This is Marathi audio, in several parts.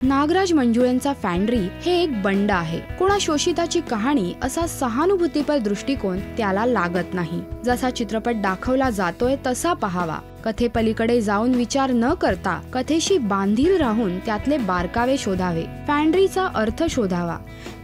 नागराज मंजुळेंचा फॅन्ड्री हे एक बंड आहे. कोणा शोषिताची कहाणी असा सहानुभूतीपर दृष्टिकोन त्याला लागत नाही. जसा चित्रपट दाखवला जातोय तसा पहावा. कथेपलीकडे जाऊन विचार न करता कथेशी बांधील राहून त्यातले बारकावे शोधावे. फॅन्ड्रीचा अर्थ शोधावा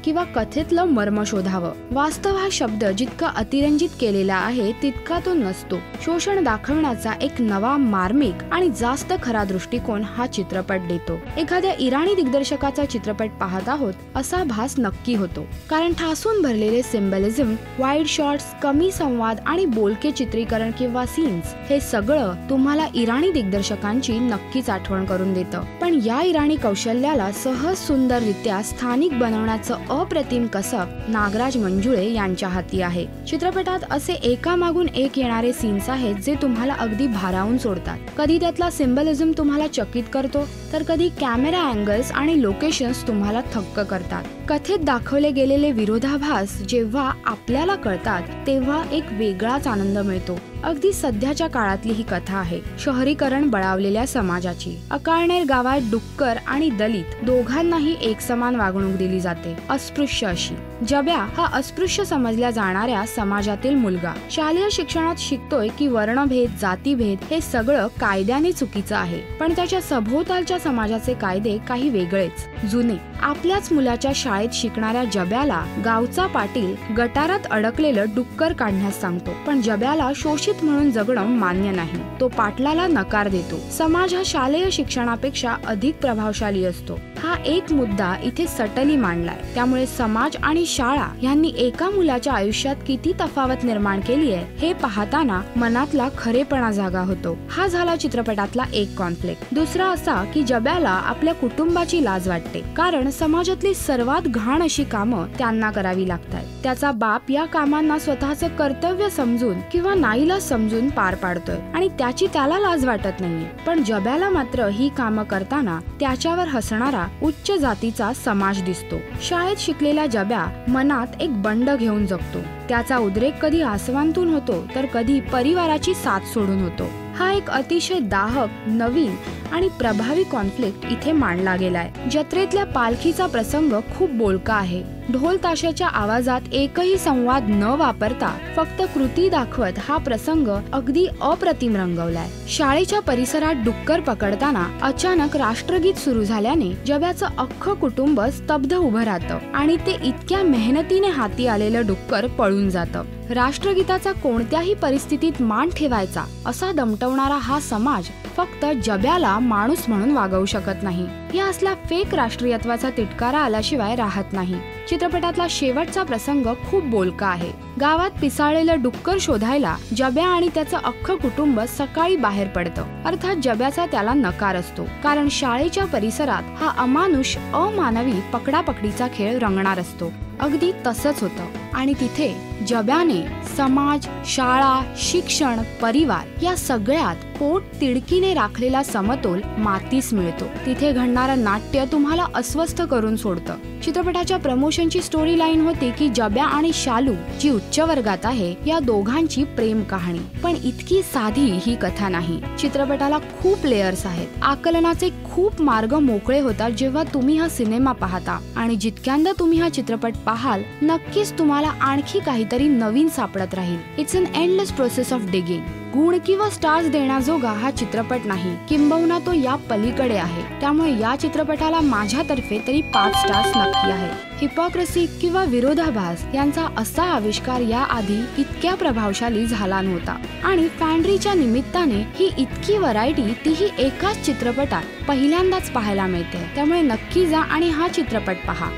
किंवा कथेतलं मर्म शोधावं. वास्तव हा शब्द जितका अतिरंजित केलेला आहे तितका तो नसतो. शोषण दाखवण्याचा एक नवा मार्मिक आणि जास्त खरा दृष्टिकोन हा चित्रपट देतो. एखाद्या इराणी दिग्दर्शकाचा चित्रपट पाहत आहोत असा भास नक्की होतो. कारण ठासून भरलेले सिम्बॉलिझम, वाईड शॉट्स, कमी संवाद आणि बोलके चित्रीकरण किंवा सीन्स हे सगळं तुम्हाला इराणी दिग्दर्शकांची नक्कीच आठवण करून देतं. पण या इराणी कौशल्याला सहज सुंदररित्या स्थानिक बनवण्याचं अप्रतिम कसब नागराज मंजुळे यांच्या हाती आहे. चित्रपटात असे एकामागून एक येणारे सीन्स आहेत जे तुम्हाला अगदी भारावून सोडतात. कधी त्यातला सिम्बॉलिझम तुम्हाला चकित करतो तर कधी कॅमेरा अँगल्स आणि लोकेशन्स तुम्हाला थक्क करतात. कथेत दाखवले गेलेले विरोधाभास जेव्हा आपल्याला कळतात तेव्हा एक वेगळाच आनंद मिळतो. अगदी सध्याच्या काळातली ही कथा आहे. शहरीकरण बळावलेल्या समाजाची. अकाळनेर गावात डुक्कर आणि दलित दोघांनाही एकसमान वागणूक दिली जाते. अस्पृश्य अशी. जब्या हा अस्पृश्य समजल्या जाणाऱ्या समाजातील मुलगा शालेय शिक्षणात शिकतोय की वर्णभेद, जातीभेद हे सगळं कायद्याने चुकीचं आहे. पण त्याच्या सभोवतालच्या समाजाचे कायदे काही वेगळेच, जुने. आपल्याच मुलाच्या शाळेत शिकणाऱ्या जब्याला गावचा पाटील गटारात अडकलेलं डुक्कर काढण्यास सांगतो. पण जब्याला शोषित म्हणून जगणं मान्य नाही. तो पाटलाला नकार देतो. समाज हा शालेय शिक्षणापेक्षा अधिक प्रभावशाली असतो. हा एक मुद्दा इथे सटली मांडलाय. त्यामुळे समाज आणि शाळा यांनी एका मुलाच्या आयुष्यात किती तफावत निर्माण केली आहे हे पाहताना मनातला खरेपणा जागा होतो. हा झाला चित्रपटातला एक कॉन्फ्लिक्ट. दुसरा असा की जब्याला आपल्या कुटुंबाची लाज वाटते. कारण समाजातली सर्वात घाण अशी कामं त्यांना करावी लागतात. त्याचा बाप या कामांना स्वतःचं कर्तव्य समजून किंवा नाईलाज समजून पार पाडतोय आणि त्याची त्याला लाज वाटत नाहीये. पण जब्याला मात्र ही कामं करताना त्याच्यावर हसणारा उच्च जातीचा समाज दिसतो. शाळेत शिकलेला जब्या मनात एक बंड घेऊन जगतो. त्याचा उद्रेक कधी आसवांतून होतो तर कधी परिवाराची साथ सोडून होतो. हा एक अतिशय दाहक, नवीन आणि प्रभावी कॉन्फ्लिक्ट इथे मांडला गेलाय. जत्रेतल्या पालखीचा प्रसंग खूप बोलका आहे. ढोल ताशाच्या आवाजात एकही संवाद न वापरता फक्त कृती दाखवत हा प्रसंग अगदी अप्रतिम रंगवलाय. शाळेच्या परिसरात डुक्कर पकडताना अचानक राष्ट्रगीत सुरू झाल्याने जब्याचं अख्खं कुटुंब स्तब्ध उभं राहतं आणि ते इतक्या मेहनतीने हाती आलेलं डुक्कर पळून जातं. राष्ट्रगीताचा कोणत्याही परिस्थितीत मान ठेवायचा असा दमटवणारा हा समाज फक्त जब्याला माणूस म्हणून वागवू शकत नाही. या असल्या फेक राष्ट्रीयत्वाचा तिटकारा आल्याशिवाय राहत नाही. चित्रपटातला शेवटचा प्रसंग खूप बोलका आहे. गावात पिसाळलेलं डुक्कर शोधायला जब्या आणि त्याचं अख्खं कुटुंब सकाळी बाहेर पडतं. अर्थात जब्याचा त्याला नकार असतो. कारण शाळेच्या परिसरात हा अमानुष, अमानवी पकडापकडीचा खेळ रंगणार असतो. अगदी तसंच होतं. आणि तिथे जब्याने समाज, शाळा, शिक्षण, परिवार या सगळ्यात पोट तिडकीने राखलेला समतोल मातीस मिळतो. तिथे घडणारं नाट्य तुम्हाला अस्वस्थ करून सोडतं. चित्रपटाच्या प्रमोशनची स्टोरी लाईन होती की जब्या आणि शालू जी उच्च वर्गात आहे या दोघांची प्रेम कहाणी. पण इतकी साधी ही कथा नाही. चित्रपटाला खूप लेयर्स आहेत. आकलनाचे खूप मार्ग मोकळे होतात जेव्हा तुम्ही हा सिनेमा पाहता. आणि जितक्यांदा तुम्ही हा चित्रपट पाहाल नक्कीच तुम्हाला आणखी काहीतरी नवीन सापडत राहील. It's an endless process of digging. गुण किंवा स्टार्स देण्याजोगा हा चित्रपट नाही, किंबहुना तो या पलीकडे आहे. त्यामुळे या चित्रपटाला माझ्यातर्फे तरी 5 स्टार्स नक्की आहे. हिपोक्रेसी किंवा विरोधाभास यांचा असा आविष्कार याआधी इतक्या प्रभावशाली झाला नव्हता. आणि फॅन्ड्रीच्या निमित्ताने ही इतकी व्हरायटी तीही एकाच चित्रपटात पहिल्यांदाच पाहायला मिळते. त्यामुळे नक्की जा आणि हा चित्रपट पहा.